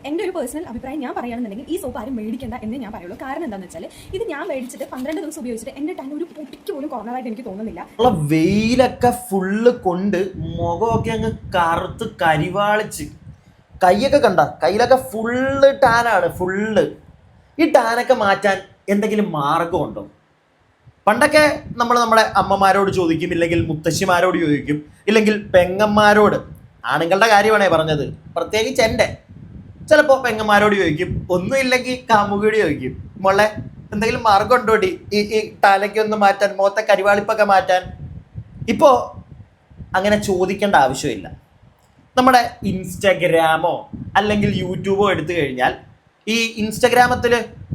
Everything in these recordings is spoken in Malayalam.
എൻ്റെ ഒരു പേഴ്സണൽ അഭിപ്രായം ഞാൻ പറയുകയാണെന്നുണ്ടെങ്കിൽ ഈ സോപ്പ് ആരും മേടിക്കേണ്ട എന്ന് ഞാൻ പറയുള്ളൂ. കാരണം എന്താണെന്ന് വെച്ചാൽ ഇത് ഞാൻ മേടിച്ചിട്ട് 12 ദിവസം ഉപയോഗിച്ചിട്ട് എൻ്റെ ടാൻ ഒരു പൊട്ടിക്ക് പോലും കുറഞ്ഞതായിട്ട് എനിക്ക് തോന്നുന്നില്ല. വെയിലൊക്കെ ഫുള്ള് കൊണ്ട് മുഖമൊക്കെ അങ്ങ് കറുത്ത് കരിവാളിച്ച് കൈയൊക്കെ കണ്ട കയ്യിലൊക്കെ ഫുള്ള് ടാനാണ് ഫുള്ള്. ഈ ടാനൊക്കെ മാറ്റാൻ എന്തെങ്കിലും മാർഗമുണ്ടോ? പണ്ടൊക്കെ നമ്മൾ നമ്മുടെ അമ്മമാരോട് ചോദിക്കും, ഇല്ലെങ്കിൽ മുത്തശ്ശിമാരോട് ചോദിക്കും, ഇല്ലെങ്കിൽ പെങ്ങന്മാരോട്. ആണുങ്ങളുടെ കാര്യമാണേ പറഞ്ഞത്, പ്രത്യേകിച്ച് എൻ്റെ ചിലപ്പോൾ പെങ്ങന്മാരോട് ചോദിക്കും, ഒന്നും ഇല്ലെങ്കിൽ കാമുകിയോട് ചോദിക്കും, മോളെ എന്തെങ്കിലും മാർഗം ഉണ്ടോ ഈ ടാനൊക്കെ മാറ്റാൻ, മുഖത്തെ കരിവാളിപ്പൊക്കെ മാറ്റാൻ. ഇപ്പോൾ അങ്ങനെ ചോദിക്കേണ്ട ആവശ്യമില്ല. നമ്മുടെ ഇൻസ്റ്റഗ്രാമോ അല്ലെങ്കിൽ യൂട്യൂബോ എടുത്തു കഴിഞ്ഞാൽ ഈ ഇൻസ്റ്റഗ്രാമത്തിൽ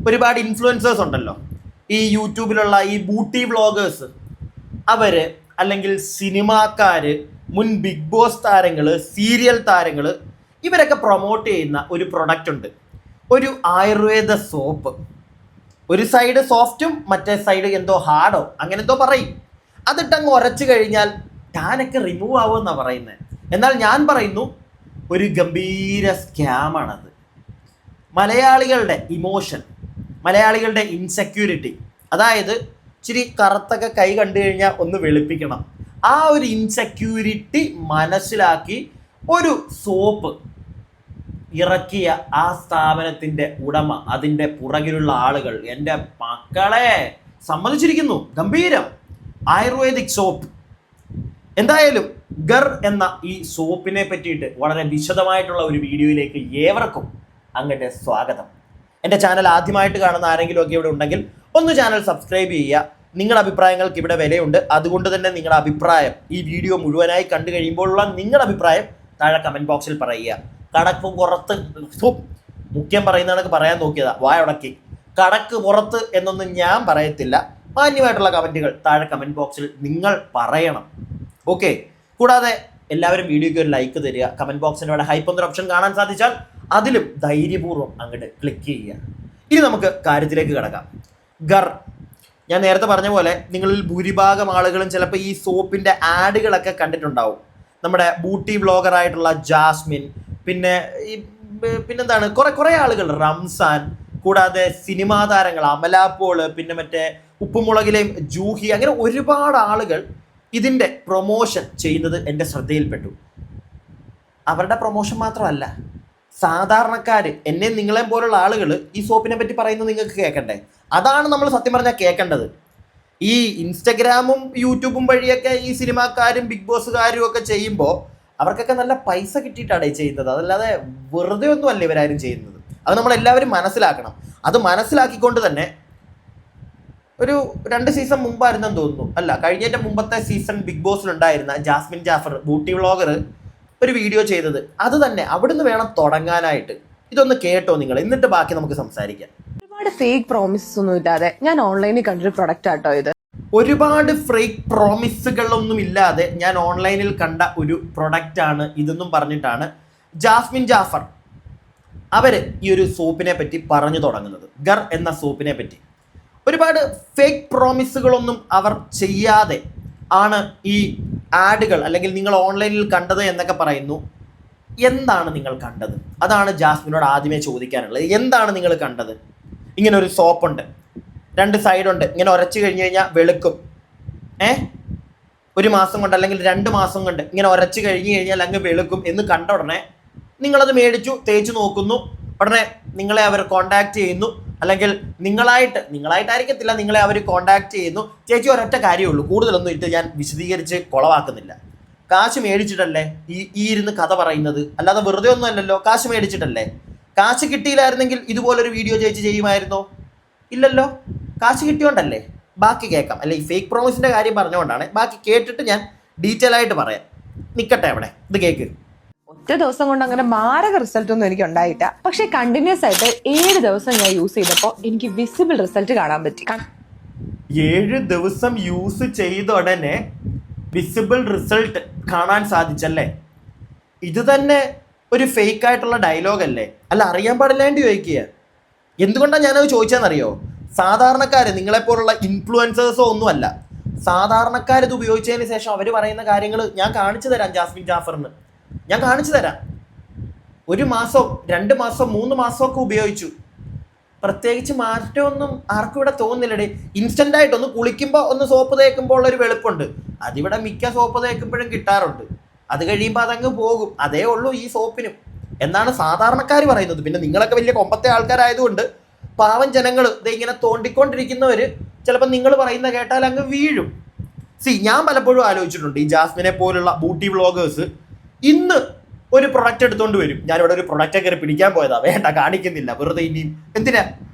ഒരുപാട് ഇൻഫ്ലുവൻസേഴ്സ് ഉണ്ടല്ലോ. ഈ യൂട്യൂബിലുള്ള ഈ ബ്യൂട്ടി വ്ളോഗേഴ്സ്, അവർ അല്ലെങ്കിൽ സിനിമാക്കാർ, മുൻ ബിഗ് ബോസ് താരങ്ങൾ, സീരിയൽ താരങ്ങൾ, ഇവരൊക്കെ പ്രൊമോട്ട് ചെയ്യുന്ന ഒരു പ്രൊഡക്റ്റ് ഉണ്ട്, ഒരു ആയുർവേദ സോപ്പ്. ഒരു സൈഡ് സോഫ്റ്റും മറ്റേ സൈഡ് എന്തോ ഹാർഡോ അങ്ങനെ എന്തോ പറയും. അതിട്ടങ്ങ് ഉരച്ചു കഴിഞ്ഞാൽ ടാനൊക്കെ റിമൂവ് ആവുമെന്നാണ് പറയുന്നത്. എന്നാൽ ഞാൻ പറയുന്നു, ഒരു ഗംഭീര സ്കാമാണത്. മലയാളികളുടെ ഇമോഷൻ, മലയാളികളുടെ ഇൻസെക്യൂരിറ്റി, അതായത് ഇച്ചിരി കറുത്തൊക്കെ കൈ കണ്ടു കഴിഞ്ഞാൽ ഒന്ന് വെളുപ്പിക്കണം, ആ ഒരു ഇൻസെക്യൂരിറ്റി മനസ്സിലാക്കി ഒരു സോപ്പ് ഇറക്കിയ ആ സ്ഥാപനത്തിൻ്റെ ഉടമ, അതിൻ്റെ പുറകിലുള്ള ആളുകൾ, എൻ്റെ മക്കളെ സമ്മതിച്ചിരിക്കുന്നു. ഗംഭീരം ആയുർവേദിക് സോപ്പ്. എന്തായാലും ഗർ എന്ന ഈ സോപ്പിനെ പറ്റിയിട്ട് വളരെ വിശദമായിട്ടുള്ള ഒരു വീഡിയോയിലേക്ക് ഏവർക്കും അങ്ങോട്ട് സ്വാഗതം. എൻ്റെ ചാനൽ ആദ്യമായിട്ട് കാണുന്ന ആരെങ്കിലും ഒക്കെ ഇവിടെ ഉണ്ടെങ്കിൽ ഒന്ന് ചാനൽ സബ്സ്ക്രൈബ് ചെയ്യുക. നിങ്ങളുടെ അഭിപ്രായങ്ങൾക്ക് ഇവിടെ വിലയുണ്ട്. അതുകൊണ്ട് തന്നെ നിങ്ങളുടെ അഭിപ്രായം ഈ വീഡിയോ മുഴുവനായി കണ്ടു കഴിയുമ്പോഴുള്ള നിങ്ങളുടെ അഭിപ്രായം താഴെ കമൻറ്റ് ബോക്സിൽ പറയുക. കടക്ക് പുറത്ത് മുഖ്യം പറയുന്നതൊക്കെ പറയാൻ നോക്കിയതാ, വായുടക്കി. കടക്ക് പുറത്ത് എന്നൊന്നും ഞാൻ പറയത്തില്ല. മാന്യമായിട്ടുള്ള കമൻറ്റുകൾ താഴെ കമൻറ്റ് ബോക്സിൽ നിങ്ങൾ പറയണം. ഓക്കെ. കൂടാതെ എല്ലാവരും വീഡിയോയ്ക്ക് ഒരു ലൈക്ക് തരിക. കമൻറ്റ് ബോക്സിൻ്റെ അവിടെ ഹൈപ്പ് എന്നൊരു ഓപ്ഷൻ കാണാൻ സാധിച്ചാൽ അതിലും ധൈര്യപൂർവ്വം അങ്ങോട്ട് ക്ലിക്ക് ചെയ്യുക. ഇനി നമുക്ക് കാര്യത്തിലേക്ക് കിടക്കാം. ഗർ, ഞാൻ നേരത്തെ പറഞ്ഞ പോലെ നിങ്ങളിൽ ഭൂരിഭാഗം ആളുകളും ചിലപ്പോൾ ഈ സോപ്പിൻ്റെ ആഡുകളൊക്കെ കണ്ടിട്ടുണ്ടാവും. നമ്മുടെ ബ്യൂട്ടി വ്ളോഗറായിട്ടുള്ള ജാസ്മിൻ, പിന്നെന്താണ് കുറേ ആളുകൾ, റംസാൻ, കൂടാതെ സിനിമാ താരങ്ങൾ അമല പോൾ, പിന്നെ മറ്റേ ഉപ്പുമുളകിലെയും ജൂഹി, അങ്ങനെ ഒരുപാട് ആളുകൾ ഇതിൻ്റെ പ്രൊമോഷൻ ചെയ്യുന്നത് എൻ്റെ ശ്രദ്ധയിൽപ്പെട്ടു. അവരുടെ പ്രൊമോഷൻ മാത്രമല്ല, സാധാരണക്കാർ, എന്നെ നിങ്ങളെയും പോലുള്ള ആളുകൾ ഈ സോപ്പിനെ പറ്റി പറയുന്നത് നിങ്ങൾക്ക് കേൾക്കണ്ടേ? അതാണ് നമ്മൾ സത്യം പറഞ്ഞാൽ കേൾക്കേണ്ടത്. ഈ ഇൻസ്റ്റഗ്രാമും യൂട്യൂബും വഴിയൊക്കെ ഈ സിനിമാക്കാരും ബിഗ് ബോസുകാരും ഒക്കെ ചെയ്യുമ്പോൾ അവർക്കൊക്കെ നല്ല പൈസ കിട്ടിയിട്ടാണ് ചെയ്യുന്നത്. അതല്ലാതെ വെറുതെ ഒന്നും അല്ല ഇവരാരും ചെയ്യുന്നത്. അത് നമ്മളെല്ലാവരും മനസ്സിലാക്കണം. അത് മനസ്സിലാക്കിക്കൊണ്ട് തന്നെ ഒരു 2 സീസൺ മുമ്പായിരുന്നെന്ന് തോന്നുന്നു, അല്ല കഴിഞ്ഞ മുമ്പത്തെ സീസൺ ബിഗ് ബോസിലുണ്ടായിരുന്ന ജാസ്മിൻ ജാഫർ, ബ്യൂട്ടി വ്ളോഗർ, ഒരു വീഡിയോ ചെയ്തത്. അത് തന്നെ അവിടുന്ന് വേണം തുടങ്ങാനായിട്ട്. ഇതൊന്ന് കേട്ടോ നിങ്ങൾ, എന്നിട്ട് ബാക്കി നമുക്ക് സംസാരിക്കാം. ഒരുപാട് ഫേക്ക് പ്രോമിസസ് ഒന്നും ഇല്ലാതെ ഞാൻ ഓൺലൈനിൽ കണ്ടൊരു പ്രൊഡക്റ്റ് ആട്ടോ ഇത്. ഒരുപാട് ഫേക്ക് പ്രോമിസുകളൊന്നും ഇല്ലാതെ ഞാൻ ഓൺലൈനിൽ കണ്ട ഒരു പ്രൊഡക്റ്റ് ആണ് ഇതെന്നും പറഞ്ഞിട്ടാണ് ജാസ്മിൻ ജാഫർ അവർ ഈ ഒരു സോപ്പിനെ പറ്റി പറഞ്ഞു തുടങ്ങുന്നത്. ഗർ എന്ന സോപ്പിനെ പറ്റി ഒരുപാട് ഫേക്ക് പ്രോമിസുകളൊന്നും അവർ ചെയ്യാതെ ആണ് ഈ ആഡുകൾ, അല്ലെങ്കിൽ നിങ്ങൾ ഓൺലൈനിൽ കണ്ടത് എന്നൊക്കെ പറയുന്നു. എന്താണ് നിങ്ങൾ കണ്ടത്? അതാണ് ജാസ്മിനോട് ആദ്യമേ ചോദിക്കാനുള്ളത്. എന്താണ് നിങ്ങൾ കണ്ടത്? ഇങ്ങനെ ഒരു സോപ്പുണ്ട്, 2 സൈഡുണ്ട്, ഇങ്ങനെ ഉരച്ചു കഴിഞ്ഞ് കഴിഞ്ഞാൽ വെളുക്കും. 1 മാസം കൊണ്ട് അല്ലെങ്കിൽ 2 മാസം കൊണ്ട് ഇങ്ങനെ ഉരച്ചു കഴിഞ്ഞ് കഴിഞ്ഞാൽ അങ്ങ് വെളുക്കും എന്ന് കണ്ട ഉടനെ നിങ്ങളത് മേടിച്ചു, തേച്ച് നോക്കുന്നു. ഉടനെ നിങ്ങളെ അവർ കോണ്ടാക്ട് ചെയ്യുന്നു, അല്ലെങ്കിൽ നിങ്ങളായിട്ടായിരിക്കത്തില്ല, നിങ്ങളെ അവർ കോണ്ടാക്ട് ചെയ്യുന്നു. ചേച്ചി ഒരൊറ്റ കാര്യമുള്ളൂ, കൂടുതലൊന്നും ഇട്ട് ഞാൻ വിശദീകരിച്ച് കുളവാക്കുന്നില്ല. കാശ് മേടിച്ചിട്ടല്ലേ ഈ ഇരുന്ന് കഥ പറയുന്നത്, അല്ലാതെ വെറുതെ ഒന്നും അല്ലല്ലോ. കാശ് മേടിച്ചിട്ടല്ലേ. കാശ് കിട്ടിയില്ലായിരുന്നെങ്കിൽ ഇതുപോലൊരു വീഡിയോ ചേച്ചി ചെയ്യുമായിരുന്നോ? ഇല്ലല്ലോ. കാശ് കിട്ടിയോണ്ടല്ലേ. ബാക്കി കേൾക്കാം. അല്ലെ, ഈ ഫേക്ക് പ്രോമിസിൻ്റെ കാര്യം പറഞ്ഞുകൊണ്ടാണ്. ബാക്കി കേട്ടിട്ട് ഞാൻ ഡീറ്റെയിൽ ആയിട്ട് പറയാം. നിൽക്കട്ടെ അവിടെ, ഇത് കേൾക്ക്. ഒറ്റ ദിവസം കൊണ്ട് അങ്ങനെ മാരക റിസൾട്ട് ഒന്നും എനിക്ക് ഉണ്ടായിട്ട. പക്ഷെ കണ്ടിന്യൂസ് ആയിട്ട് 7 ദിവസം ഞാൻ യൂസ് ചെയ്തപ്പോൾ എനിക്ക് വിസിബിൾ റിസൾട്ട് കാണാൻ പറ്റി. 7 ദിവസം യൂസ് ചെയ്ത ഉടനെ വിസിബിൾ റിസൾട്ട് കാണാൻ സാധിച്ചല്ലേ? ഇത് തന്നെ ഒരു ഫേക്ക് ആയിട്ടുള്ള ഡയലോഗ് അല്ലേ? അല്ല, അറിയാൻ പാടില്ലാണ്ട് ചോദിക്കുക. എന്തുകൊണ്ടാണ് ഞാനത് ചോദിച്ചതെന്നറിയോ? സാധാരണക്കാർ, നിങ്ങളെപ്പോലുള്ള ഇൻഫ്ലുവൻസേഴ്സോ ഒന്നുമല്ല, സാധാരണക്കാരിത് ഉപയോഗിച്ചതിന് ശേഷം അവർ പറയുന്ന കാര്യങ്ങൾ ഞാൻ കാണിച്ചു തരാം. ജാസ്മിൻ ജാഫറിന് ഞാൻ കാണിച്ചു തരാം. 1 മാസം 2 മാസം 3 മാസമൊക്കെ ഉപയോഗിച്ചു. പ്രത്യേകിച്ച് മാറ്റമൊന്നും ആർക്കും ഇവിടെ തോന്നുന്നില്ലടേ. ഇൻസ്റ്റന്റ് ആയിട്ട് ഒന്ന് കുളിക്കുമ്പോൾ ഒന്ന് സോപ്പ് തേക്കുമ്പോൾ ഉള്ളൊരു വെളുപ്പുണ്ട്. അതിവിടെ മിക്ക സോപ്പ് തേക്കുമ്പോഴും കിട്ടാറുണ്ട്. അത് കഴിയുമ്പോൾ അതങ്ങ് പോകും. അതേ ഉള്ളൂ ഈ സോപ്പിനും എന്നാണ് സാധാരണക്കാർ പറയുന്നത്. പിന്നെ നിങ്ങളൊക്കെ വലിയ കൊമ്പത്തെ ആൾക്കാരായതുകൊണ്ട് പാവം ജനങ്ങൾ ഇങ്ങനെ തോണ്ടിക്കൊണ്ടിരിക്കുന്നവർ ചിലപ്പോൾ നിങ്ങൾ പറയുന്ന കേട്ടാൽ അങ്ങ് വീഴും. ഞാൻ പലപ്പോഴും ആലോചിച്ചിട്ടുണ്ട്, ഈ ജാസ്മിനെ പോലുള്ള ബ്യൂട്ടി വ്ളോഗേഴ്സ് ഇന്ന് ഒരു പ്രൊഡക്റ്റ് എടുത്തുകൊണ്ട് വരും. ഞാനിവിടെ ഒരു പ്രൊഡക്റ്റ് കയറി പിടിക്കാൻ പോയതാ, വേണ്ട കാണിക്കുന്നില്ല, വെറുതെ ഇനിയും എന്തിനാ.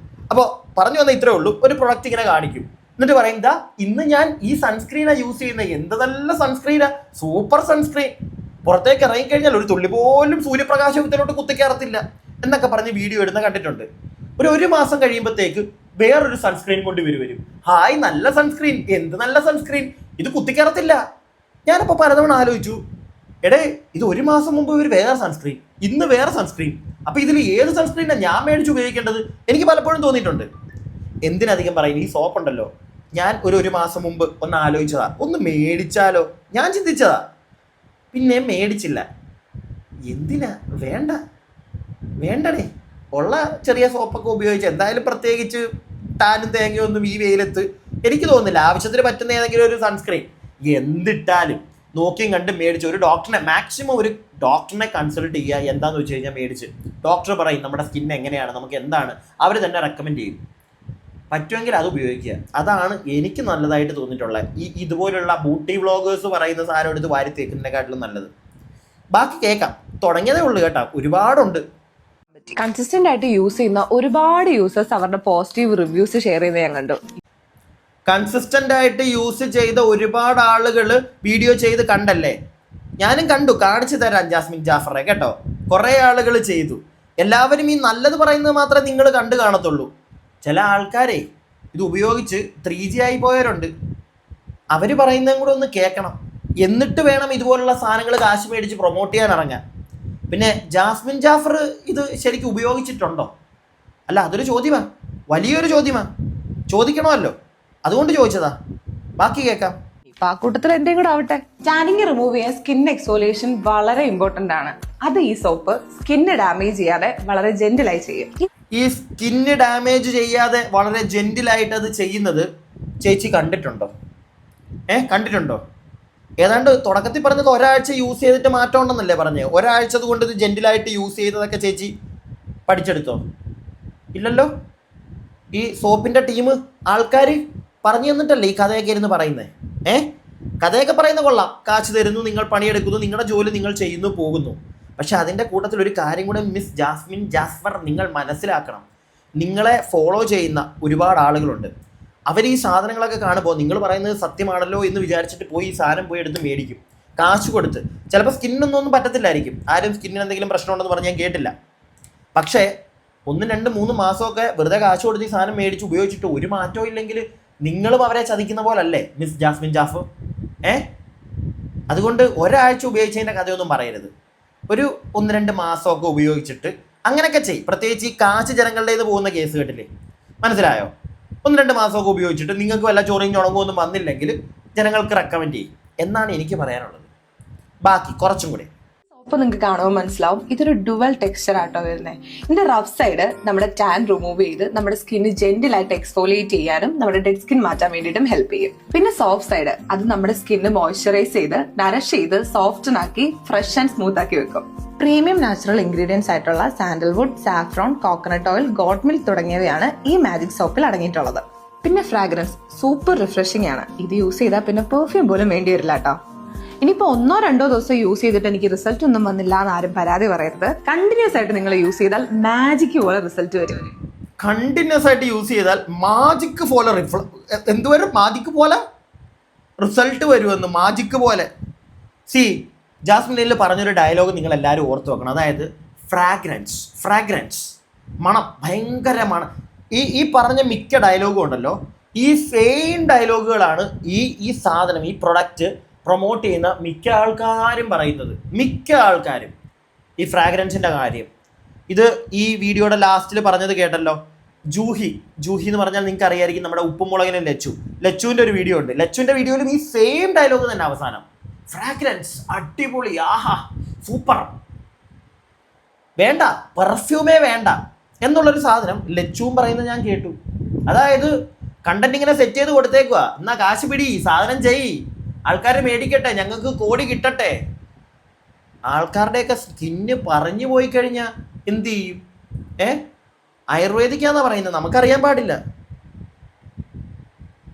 അപ്പോൾ പറഞ്ഞു വന്ന ഇത്രേ ഉള്ളൂ. ഒരു പ്രൊഡക്റ്റ് ഇങ്ങനെ കാണിക്കും, എന്നിട്ട് പറയും ദാ ഇന്ന് ഞാൻ ഈ സൺസ്ക്രീനാണ് യൂസ് ചെയ്യുന്നത്, എന്ത് നല്ല സൺസ്ക്രീനാ, സൂപ്പർ സൺസ്ക്രീൻ, പുറത്തേക്ക് ഇറങ്ങിക്കഴിഞ്ഞാൽ ഒരു തുള്ളി പോലും സൂര്യപ്രകാശത്തിലോട്ട് കുത്തിക്കയറത്തില്ല എന്നൊക്കെ പറഞ്ഞ് വീഡിയോ ഇടുന്ന കണ്ടിട്ടുണ്ട്. ഒരു മാസം കഴിയുമ്പോഴത്തേക്ക് വേറൊരു സൺസ്ക്രീൻ കൊണ്ട് വരും. ഹായ് നല്ല സൺസ്ക്രീൻ, എന്ത് നല്ല സൺസ്ക്രീൻ, ഇത് കുത്തിക്കയറത്തില്ല. ഞാനപ്പോൾ പലതവണ ആലോചിച്ചു, എടേ ഇത് 1 മാസം മുമ്പ് ഇവർ വേറെ സൺസ്ക്രീൻ, ഇന്ന് വേറെ സൺസ്ക്രീൻ, അപ്പോൾ ഇതിൽ ഏത് സൺസ്ക്രീനാണ് ഞാൻ മേടിച്ച് ഉപയോഗിക്കേണ്ടത്? എനിക്ക് പലപ്പോഴും തോന്നിയിട്ടുണ്ട്. എന്തിനധികം പറയും, ഈ സോപ്പ് ഉണ്ടല്ലോ, ഞാൻ ഒരു മാസം മുമ്പ് ഒന്ന് ആലോചിച്ചതാ, ഒന്ന് മേടിച്ചാലോ ഞാൻ ചിന്തിച്ചതാ, പിന്നെ മേടിച്ചില്ല. എന്തിനാ, വേണ്ടടേ, ഉള്ള ചെറിയ സോപ്പൊക്കെ ഉപയോഗിച്ച് എന്തായാലും പ്രത്യേകിച്ച് ടാനും തേങ്ങയൊന്നും ഈ വെയിലത്ത് എനിക്ക് തോന്നുന്നില്ല. ആവശ്യത്തിന് പറ്റുന്ന ഏതെങ്കിലും ഒരു സൺസ്ക്രീൻ എന്തിട്ടാലും നോക്കിയും കണ്ട് മേടിച്ച് ഒരു ഡോക്ടറിനെ, മാക്സിമം ഒരു ഡോക്ടറിനെ കൺസൾട്ട് ചെയ്യുക. എന്താണെന്ന് വെച്ച് കഴിഞ്ഞാൽ മേടിച്ച് ഡോക്ടർ പറയും നമ്മുടെ സ്കിൻ എങ്ങനെയാണ്, നമുക്ക് എന്താണ്, അവർ തന്നെ റെക്കമെൻഡ് ചെയ്യും. പറ്റുമെങ്കിൽ അത് ഉപയോഗിക്കുക. അതാണ് എനിക്ക് നല്ലതായിട്ട് തോന്നിയിട്ടുള്ളത്. ഇതുപോലുള്ള ബ്യൂട്ടി വ്ളോഗേഴ്സ് പറയുന്ന സാധനം എടുത്ത് വാരി തേക്കുന്നതിനെക്കാട്ടിലും നല്ലത്. ബാക്കി കേൾക്കാം, തുടങ്ങിയതേ ഉള്ളൂ കേട്ടോ, ഒരുപാടുണ്ട്. കൺസിസ്റ്റന്റ് ആയിട്ട് യൂസ് ചെയ്യുന്ന ഒരുപാട് യൂസേഴ്സ് അവരുടെ പോസിറ്റീവ് റിവ്യൂസ് ഷെയർ ചെയ്യുന്നത് ഞാൻ കണ്ടു. കൺസിസ്റ്റന്റ് ആയിട്ട് യൂസ് ചെയ്ത ഒരുപാട് ആളുകൾ വീഡിയോ ചെയ്ത് കണ്ടല്ലേ, ഞാനും കണ്ടു, കാണിച്ചു തരാം ജാസ്മിൻ ജാഫറെ കേട്ടോ. കുറേ ആളുകൾ ചെയ്തു. എല്ലാവരും ഈ നല്ലത് പറയുന്നത് മാത്രമേ നിങ്ങൾ കണ്ടു കാണത്തുള്ളൂ. ചില ആൾക്കാരെ ഇത് ഉപയോഗിച്ച് 3G ആയി പോയവരുണ്ട്. അവർ പറയുന്നതും കൂടെ ഒന്ന് കേൾക്കണം, എന്നിട്ട് വേണം ഇതുപോലുള്ള സാധനങ്ങൾ കാശ് മേടിച്ച് പ്രൊമോട്ട് ചെയ്യാൻ ഇറങ്ങാൻ. പിന്നെ ജാസ്മിൻ ജാഫർ ഇത് ശരിക്കും ഉപയോഗിച്ചിട്ടുണ്ടോ? അല്ല, അതൊരു ചോദ്യമാണ്, വലിയൊരു ചോദ്യമാണ്, ചോദിക്കണമല്ലോ, അതുകൊണ്ട് ചോദിച്ചതാ. ബാക്കി കേൾക്കാം. ആ കൂട്ടത്തിൽ എന്തെങ്കിലും കൂടെ ആവട്ടെ. ടാനിങ് റിമൂവ് ചെയ്യാൻ സ്കിൻ എക്സ്ഫോലിയേഷൻ വളരെ ഇമ്പോർട്ടന്റ് ആണ്. അത് ഈ സോപ്പ് സ്കിന്ന് ഡാമേജ് ചെയ്യാതെ വളരെ ജെന്റിലായി ചെയ്യും. ഈ സ്കിന്ന് ഡാമേജ് ചെയ്യാതെ വളരെ ജെന്റിലായിട്ട് അത് ചെയ്യുന്നത് ചേച്ചി കണ്ടിട്ടുണ്ടോ? കണ്ടിട്ടുണ്ടോ? ഏതാണ്ട് തുടക്കത്തിൽ പറഞ്ഞത് ഒരാഴ്ച യൂസ് ചെയ്തിട്ട് മാറ്റം ഉണ്ടെന്നല്ലേ പറഞ്ഞത്. ഒരാഴ്ച കൊണ്ട് ഇത് ജെന്റിലായിട്ട് യൂസ് ചെയ്തതൊക്കെ ചേച്ചി പഠിച്ചെടുത്തോ? ഇല്ലല്ലോ. ഈ സോപ്പിന്റെ ടീം ആൾക്കാർ പറഞ്ഞു തന്നിട്ടല്ലേ ഈ കഥയൊക്കെ ഇരുന്ന് പറയുന്നത്. കഥയൊക്കെ പറയുന്ന കൊള്ളാം, കാശ് തരുന്നു, നിങ്ങൾ പണിയെടുക്കുന്നു, നിങ്ങളുടെ ജോലി നിങ്ങൾ ചെയ്യുന്നു, പോകുന്നു. പക്ഷെ അതിൻ്റെ കൂട്ടത്തിൽ ഒരു കാര്യം കൂടെ മിസ് ജാസ്മിൻ ജാഫർ നിങ്ങൾ മനസ്സിലാക്കണം. നിങ്ങളെ ഫോളോ ചെയ്യുന്ന ഒരുപാട് ആളുകളുണ്ട്. അവർ ഈ സാധനങ്ങളൊക്കെ കാണുമ്പോൾ നിങ്ങൾ പറയുന്നത് സത്യമാണല്ലോ എന്ന് വിചാരിച്ചിട്ട് പോയി ഈ സാധനം പോയി എടുത്ത് മേടിക്കും, കാശ് കൊടുത്ത്. ചിലപ്പോൾ സ്കിന്നൊന്നും പറ്റത്തില്ലായിരിക്കും, ആരും സ്കിന്നിന് എന്തെങ്കിലും പ്രശ്നമുണ്ടെന്ന് പറഞ്ഞ് ഞാൻ കേട്ടില്ല. പക്ഷേ 1, 2, 3 മാസമൊക്കെ വെറുതെ കാശ് കൊടുത്ത് ഈ സാധനം മേടിച്ച് ഉപയോഗിച്ചിട്ട് ഒരു മാറ്റവും ഇല്ലെങ്കിൽ നിങ്ങളും അവരെ ചതിക്കുന്ന പോലല്ലേ മിസ് ജാസ്മിൻ ജാഫർ? അതുകൊണ്ട് ഒരാഴ്ച ഉപയോഗിച്ചതിൻ്റെ കഥയൊന്നും പറയരുത്. ഒരു 1, 2 മാസമൊക്കെ ഉപയോഗിച്ചിട്ട് അങ്ങനെയൊക്കെ ചെയ്യും. പ്രത്യേകിച്ച് ഈ കാശ് ജനങ്ങളുടേത് പോകുന്ന കേസ് കേട്ടില്ലേ, മനസ്സിലായോ? 1, 2 മാസമൊക്കെ ഉപയോഗിച്ചിട്ട് നിങ്ങൾക്ക് വല്ല ചോറിയും ചുണങ്ങുമൊന്നും വന്നില്ലെങ്കിൽ ജനങ്ങൾക്ക് റെക്കമെൻഡ് ചെയ്യും എന്നാണ് എനിക്ക് പറയാനുള്ളത്. ബാക്കി കുറച്ചും കൂടി സോപ്പ് നിങ്ങൾക്ക് കാണുമ്പോൾ മനസ്സിലാവും ഇതൊരു ഡുവൽ ടെക്സ്ചർ ആട്ടോ വരുന്നത്. ഇതിന്റെ റഫ് സൈഡ് നമ്മുടെ ടാൻ റിമൂവ് ചെയ്ത് നമ്മുടെ സ്കിന്ന് ജെന്റിലായിട്ട് എക്സ്ഫോലിയേറ്റ് ചെയ്യാനും നമ്മുടെ ഡെഡ് സ്കിൻ മാറ്റാൻ വേണ്ടിയിട്ടും ഹെൽപ്പ് ചെയ്യും. പിന്നെ സോഫ്റ്റ് സൈഡ് അത് നമ്മുടെ സ്കിന്ന് മോയ്സ്ചറൈസ് ചെയ്ത് നറിഷ് ചെയ്ത് സോഫ്റ്റൻ ആക്കി ഫ്രഷ് ആൻഡ് സ്മൂത്ത് ആക്കി വെക്കും. പ്രീമിയം നാച്ചുറൽ ഇൻഗ്രീഡിയൻസ് ആയിട്ടുള്ള sandalwood, saffron, coconut oil, got milk തുടങ്ങിയവയാണ് ഈ മാജിക് സോപ്പിൽ അടങ്ങിയിട്ടുള്ളത്. പിന്നെ ഫ്രാഗ്രൻസ് സൂപ്പർ റിഫ്രഷിംഗ് ആണ്. ഇത് യൂസ് ചെയ്താൽ പിന്നെ പെർഫ്യൂം പോലും വേണ്ടി വരില്ല കേട്ടോ. ഇനിയിപ്പോൾ 1 or 2 ദിവസം യൂസ് ചെയ്തിട്ട് എനിക്ക് റിസൾട്ട് ഒന്നും വന്നില്ല എന്ന് ആരും പരാതി പറയരുത്. കണ്ടിന്യൂസ് ആയിട്ട് നിങ്ങൾ യൂസ് ചെയ്താൽ മാജിക് പോലെ റിസൾട്ട് വരും. കണ്ടിന്യൂസ് ആയിട്ട് യൂസ് ചെയ്താൽ മാജിക് പോലെ എന്തുവരും മാജിക് പോലെ റിസൾട്ട് വരുമെന്ന്, മാജിക് പോലെ. ജാസ്മിനിൽ പറഞ്ഞൊരു ഡയലോഗ് നിങ്ങൾ എല്ലാവരും ഓർത്ത് വെക്കണം. അതായത് ഫ്രാഗ്രൻസ് മണം, ഭയങ്കര മണം. ഈ പറഞ്ഞ മിക്ക ഡയലോഗും ഉണ്ടല്ലോ, ഈ സെയിം ഡയലോഗുകളാണ് ഈ സാധനം, ഈ പ്രൊഡക്റ്റ് പ്രൊമോട്ട് ചെയ്യുന്ന മിക്ക ആൾക്കാരും പറയുന്നത്. മിക്ക ആൾക്കാരും ഈ ഫ്രാഗ്രൻസിൻ്റെ കാര്യം. ഇത് ഈ വീഡിയോയുടെ ലാസ്റ്റിൽ പറഞ്ഞത് കേട്ടല്ലോ, ജൂഹി എന്ന് പറഞ്ഞാൽ നിങ്ങൾക്ക് അറിയായിരിക്കും, നമ്മുടെ ഉപ്പുമുളകിന് ലച്ചുവിൻ്റെ ഒരു വീഡിയോ ഉണ്ട്. ലച്ചുവിൻ്റെ വീഡിയോയിലും ഈ സെയിം ഡയലോഗ് തന്നെ അവസാനം. ഫ്രാഗ്രൻസ് അടിപൊളി, ആഹാ സൂപ്പർ. വേണ്ട, പെർഫ്യൂമേ വേണ്ട എന്നുള്ളൊരു സാധനം ലച്ചുവും പറയുന്നത് ഞാൻ കേട്ടു. അതായത് കണ്ടന്റ് ഇങ്ങനെ സെറ്റ് ചെയ്ത് കൊടുത്തേക്കുക, എന്നാ കാശ് പിടി, സാധനം ചെയ്, ആൾക്കാർ മേടിക്കട്ടെ, ഞങ്ങൾക്ക് കോടി കിട്ടട്ടെ. ആൾക്കാരുടെയൊക്കെ സ്കിന്ന് പറഞ്ഞു പോയി കഴിഞ്ഞാൽ എന്ത് ചെയ്യും? ആയുർവേദിക്കാന്നാ പറയുന്നത്, നമുക്കറിയാൻ പാടില്ല.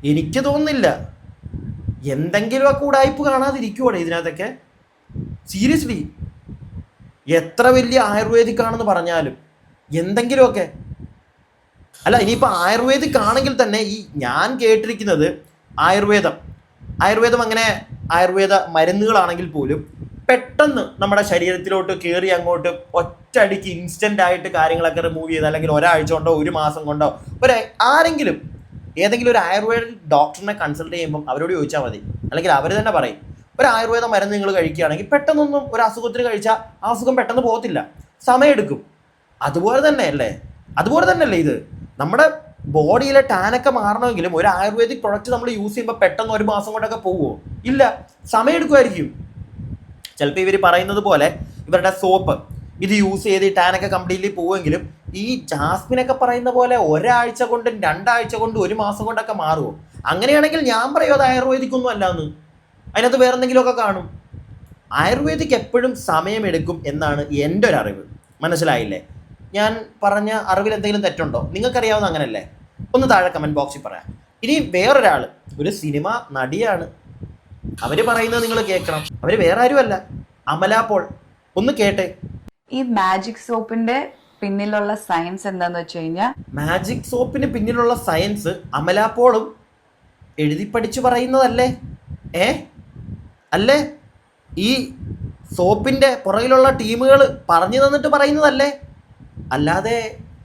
എനിക്ക് തോന്നുന്നില്ല എന്തെങ്കിലുമൊക്കെ ഉടായ്പ് കാണാതിരിക്കുവാണ് ഇതിനകത്തൊക്കെ. സീരിയസ്ലി, എത്ര വലിയ ആയുർവേദിക് ആണെന്ന് പറഞ്ഞാലും എന്തെങ്കിലുമൊക്കെ. അല്ല, ഇനിയിപ്പോൾ ആയുർവേദിക് ആണെങ്കിൽ തന്നെ ഈ ഞാൻ കേട്ടിരിക്കുന്നത് ആയുർവേദം അങ്ങനെ ആയുർവേദ മരുന്നുകളാണെങ്കിൽ പോലും പെട്ടെന്ന് നമ്മുടെ ശരീരത്തിലോട്ട് കയറി അങ്ങോട്ട് ഒറ്റയടിക്ക് ഇൻസ്റ്റൻ്റ് ആയിട്ട് കാര്യങ്ങളൊക്കെ റിമൂവ് ചെയ്ത്, അല്ലെങ്കിൽ ഒരാഴ്ച കൊണ്ടോ ഒരു മാസം കൊണ്ടോ ആരെങ്കിലും ഏതെങ്കിലും ഒരു ആയുർവേദിക് ഡോക്ടറിനെ കൺസൾട്ട് ചെയ്യുമ്പം അവരോട് ചോദിച്ചാൽ മതി, അല്ലെങ്കിൽ അവർ തന്നെ പറയും, ഒരു ആയുർവേദ മരുന്ന് നിങ്ങൾ കഴിക്കുകയാണെങ്കിൽ പെട്ടെന്നൊന്നും ഒരു അസുഖത്തിന് കഴിച്ചാൽ ആ അസുഖം പെട്ടെന്ന് പോകത്തില്ല, സമയമെടുക്കും. അതുപോലെ തന്നെയല്ലേ ഇത്. നമ്മുടെ ബോഡിയിലെ ടാനൊക്കെ മാറണമെങ്കിലും ഒരു ആയുർവേദിക് പ്രൊഡക്റ്റ് നമ്മൾ യൂസ് ചെയ്യുമ്പോൾ പെട്ടെന്ന് ഒരു മാസം കൊണ്ടൊക്കെ പോവുമോ? ഇല്ല, സമയമെടുക്കുമായിരിക്കും. ചിലപ്പോൾ ഇവർ പറയുന്നത് പോലെ ഇവരുടെ സോപ്പ് ഇത് യൂസ് ചെയ്ത് ഈ ടാനൊക്കെ കംപ്ലീറ്റ്ലി പോവുമെങ്കിലും ഈ ജാസ്മിനൊക്കെ പറയുന്ന പോലെ ഒരാഴ്ച കൊണ്ടും 2 ആഴ്ച കൊണ്ടും 1 മാസം കൊണ്ടൊക്കെ മാറുമോ? അങ്ങനെയാണെങ്കിൽ ഞാൻ പറയും അത് ആയുർവേദിക് ഒന്നും അല്ലാന്ന്, അതിനകത്ത് വേറെ എന്തെങ്കിലുമൊക്കെ കാണും. ആയുർവേദിക് എപ്പോഴും സമയമെടുക്കും എന്നാണ് എൻ്റെ ഒരു അറിവ്. മനസ്സിലായില്ലേ? ഞാൻ പറഞ്ഞ അറിവിൽ എന്തെങ്കിലും തെറ്റുണ്ടോ? നിങ്ങൾക്കറിയാവുന്ന അങ്ങനല്ലേ? ഒന്ന് താഴെ കമൻറ്റ് ബോക്സിൽ പറയാം. ഇനി വേറൊരാൾ, ഒരു സിനിമ നടിയാണ്, അവർ പറയുന്നത് നിങ്ങൾ കേൾക്കണം. അവർ വേറെ ആരുമല്ല, അമല പോൾ. ഒന്ന് കേട്ടെ. ഈ മാജിക് സോപ്പിന്റെ പിന്നിലുള്ള സയൻസ് എന്താന്ന് വെച്ച് കഴിഞ്ഞാൽ, മാജിക് സോപ്പിന് പിന്നിലുള്ള സയൻസ് അമല പോളും എഴുതി പഠിച്ചു പറയുന്നതല്ലേ? അല്ലേ? ഈ സോപ്പിന്റെ പുറകിലുള്ള ടീമുകൾ പറഞ്ഞു തന്നിട്ട് പറയുന്നതല്ലേ? അല്ലാതെ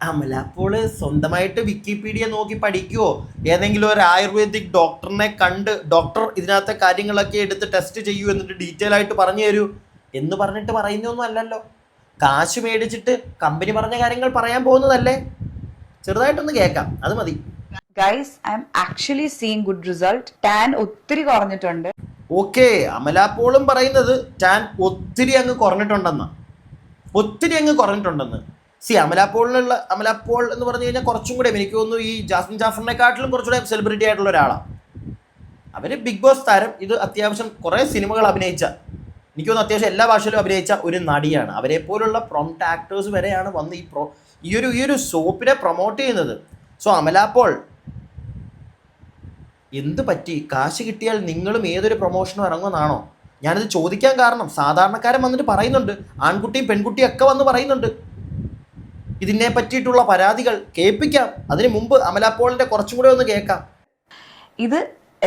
അമല പോള് സ്വന്തമായിട്ട് വിക്കിപീഡിയ നോക്കി പഠിക്കുവോ, ഏതെങ്കിലും ഒരു ആയുർവേദിക് ഡോക്ടറിനെ കണ്ട് ഡോക്ടർ ഇതിനകത്തെ കാര്യങ്ങളൊക്കെ എടുത്ത് ടെസ്റ്റ് ചെയ്യൂ എന്നിട്ട് ഡീറ്റെയിൽ ആയിട്ട് പറഞ്ഞു തരൂ എന്ന് പറഞ്ഞിട്ട് പറയുന്നൊന്നും അല്ലല്ലോ. കാശ് മേടിച്ചിട്ട് കമ്പനി പറഞ്ഞ കാര്യങ്ങൾ പറയാൻ പോകുന്നതല്ലേ? ചെറുതായിട്ടൊന്ന് കേൾക്കാം, അത് മതി. Guys, I M actually seeing good result. Tan ഒത്തിരി കുറഞ്ഞിട്ടുണ്ട്. ഓക്കെ, അമല പോളും പറയുന്നത് ടാൻ ഒത്തിരി അങ്ങ് കുറഞ്ഞിട്ടുണ്ടെന്ന്. അമല പോൾ എന്ന് പറഞ്ഞു കഴിഞ്ഞാൽ കുറച്ചും കൂടെ എനിക്ക് തോന്നുന്നു ഈ ജാസ്മിൻ ജാഫറിനെക്കാട്ടിലും കുറച്ചുകൂടെ സെലിബ്രിറ്റി ആയിട്ടുള്ള ഒരാളാണ്. അവര് ബിഗ് ബോസ് താരം, ഇത് അത്യാവശ്യം കുറേ സിനിമകൾ അഭിനയിച്ച, എനിക്ക് തോന്നുന്നു അത്യാവശ്യം എല്ലാ ഭാഷയിലും അഭിനയിച്ച ഒരു നടിയാണ്. അവരെ പോലുള്ള പ്രൊമോട്ട് ആക്ടേഴ്സ് വരെയാണ് വന്ന് ഈ ഒരു സോപ്പിനെ പ്രൊമോട്ട് ചെയ്യുന്നത്. സോ അമല പോൾ എന്ത് പറ്റി? കാശ് കിട്ടിയാൽ നിങ്ങളും ഏതൊരു പ്രൊമോഷനും ഇറങ്ങുമെന്നാണോ? ഞാനിത് ചോദിക്കാൻ കാരണം സാധാരണക്കാരൻ വന്നിട്ട് പറയുന്നുണ്ട്, ആൺകുട്ടിയും പെൺകുട്ടിയും ഒക്കെ വന്ന് പറയുന്നുണ്ട്. ഇതിനെ പറ്റിയിട്ടുള്ള പരാതികൾ കേൾപ്പിക്കാം. അതിന് മുമ്പ് അമല പോളിന്റെ കുറച്ചും കൂടെ ഒന്ന് കേൾക്കാം. ഇത്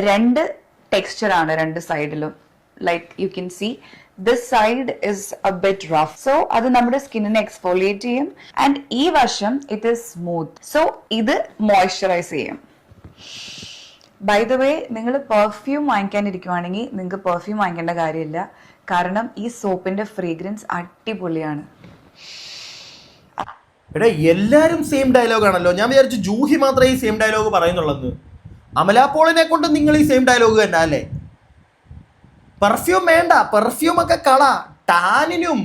2 ടെക്സ്ചറാണ് 2 സൈഡിലും. Like you can see this side is a bit rough, so അത് നമ്മുടെ സ്കിന്നിനെ എക്സ്ഫോളിയേറ്റ് ചെയ്യും. ആൻഡ് ഈ വശം ഇറ്റ് ഇസ് സ്മൂത്ത്, സോ ഇത് മോയ്സ്ചറൈസ് ചെയ്യും. ബൈ ദ വേ, നിങ്ങൾ പെർഫ്യൂം വാങ്ങിക്കാനിരിക്കുവാണെങ്കിൽ നിങ്ങൾക്ക് പെർഫ്യൂം വാങ്ങിക്കേണ്ട കാര്യമില്ല, കാരണം ഈ സോപ്പിന്റെ ഫ്രേഗ്രൻസ് അടിപൊളിയാണ്. എടാ, എല്ലാരും സെയിം ഡയലോഗ് ആണല്ലോ. ഞാൻ വിചാരിച്ചു ജൂഹി മാത്രമേ ഈ സെയിം ഡയലോഗ് പറയുന്നുള്ളൂ. അമല പോളിനെ കൊണ്ട് നിങ്ങൾ ഈ സെയിം ഡയലോഗ് തന്നെ അല്ലേ? പെർഫ്യൂം വേണ്ട, പെർഫ്യൂം ഒക്കെ കള, ടാനിനും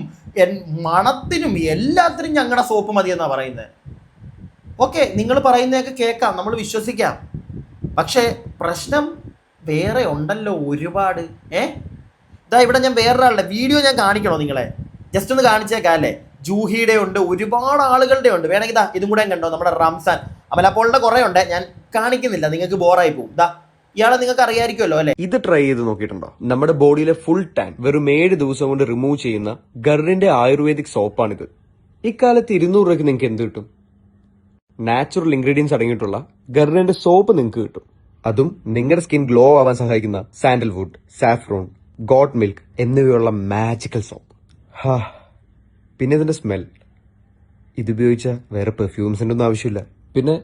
മണത്തിനും എല്ലാത്തിനും ഞങ്ങളുടെ സോപ്പ് മതി എന്നാ പറയുന്നത്. ഓക്കെ, നിങ്ങൾ പറയുന്നതൊക്കെ കേൾക്കാം, നമ്മൾ വിശ്വസിക്കാം. പക്ഷേ പ്രശ്നം വേറെ ഉണ്ടല്ലോ ഒരുപാട്. ഇതാ ഇവിടെ ഞാൻ വേറൊരാളുടെ വീഡിയോ ഞാൻ കാണിക്കണോ നിങ്ങളെ? ജസ്റ്റ് ഒന്ന് കാണിച്ചേക്കാം അല്ലേ? ജൂഹിയുടെ ഉണ്ട്, ഒരുപാട് ആളുകളുടെ ഉണ്ട്. വേണമെങ്കിൽ ഇതാ ഇതും കൂടെ കണ്ടോ, നമ്മുടെ റംസാൻ. അമല പോളിന്റെ കുറേ ഉണ്ട്, ഞാൻ കാണിക്കുന്നില്ല, നിങ്ങൾക്ക് ബോറായി പോകും. ഇതാ ഇയാളെ നിങ്ങൾക്ക് അറിയാമായിരിക്കുമല്ലോ അല്ലെ? ഇത് ട്രൈ ചെയ്ത് നോക്കിയിട്ടുണ്ടോ? നമ്മുടെ ബോഡിയിലെ ഫുൾ ടാൻ വെറും 7 ദിവസം കൊണ്ട് റിമൂവ് ചെയ്യുന്ന ഗറിന്റെ ആയുർവേദിക് സോപ്പാണിത്. ഇക്കാലത്ത് 200 രൂപയ്ക്ക് നിങ്ങൾക്ക് എന്ത് കിട്ടും? നാച്ചുറൽ ഇൻഗ്രീഡിയൻസ് അടങ്ങിയിട്ടുള്ള ഗറിന്റെ സോപ്പ് നിങ്ങൾക്ക് കിട്ടും. അതും നിങ്ങളുടെ സ്കിൻ ഗ്ലോ ആവാൻ സഹായിക്കുന്ന സാൻഡൽവുഡ്, സാഫ്രോൺ, ഗോട്ട് മിൽക്ക് എന്നിവയുള്ള മാജിക്കൽ സോപ്പ്. പിന്നെ ഇതിന്റെ സ്മെൽ, ഇതുപയോഗിച്ച വേറെ പെർഫ്യൂംസിന്റെ ഒന്നും ആവശ്യമില്ല. പിന്നെ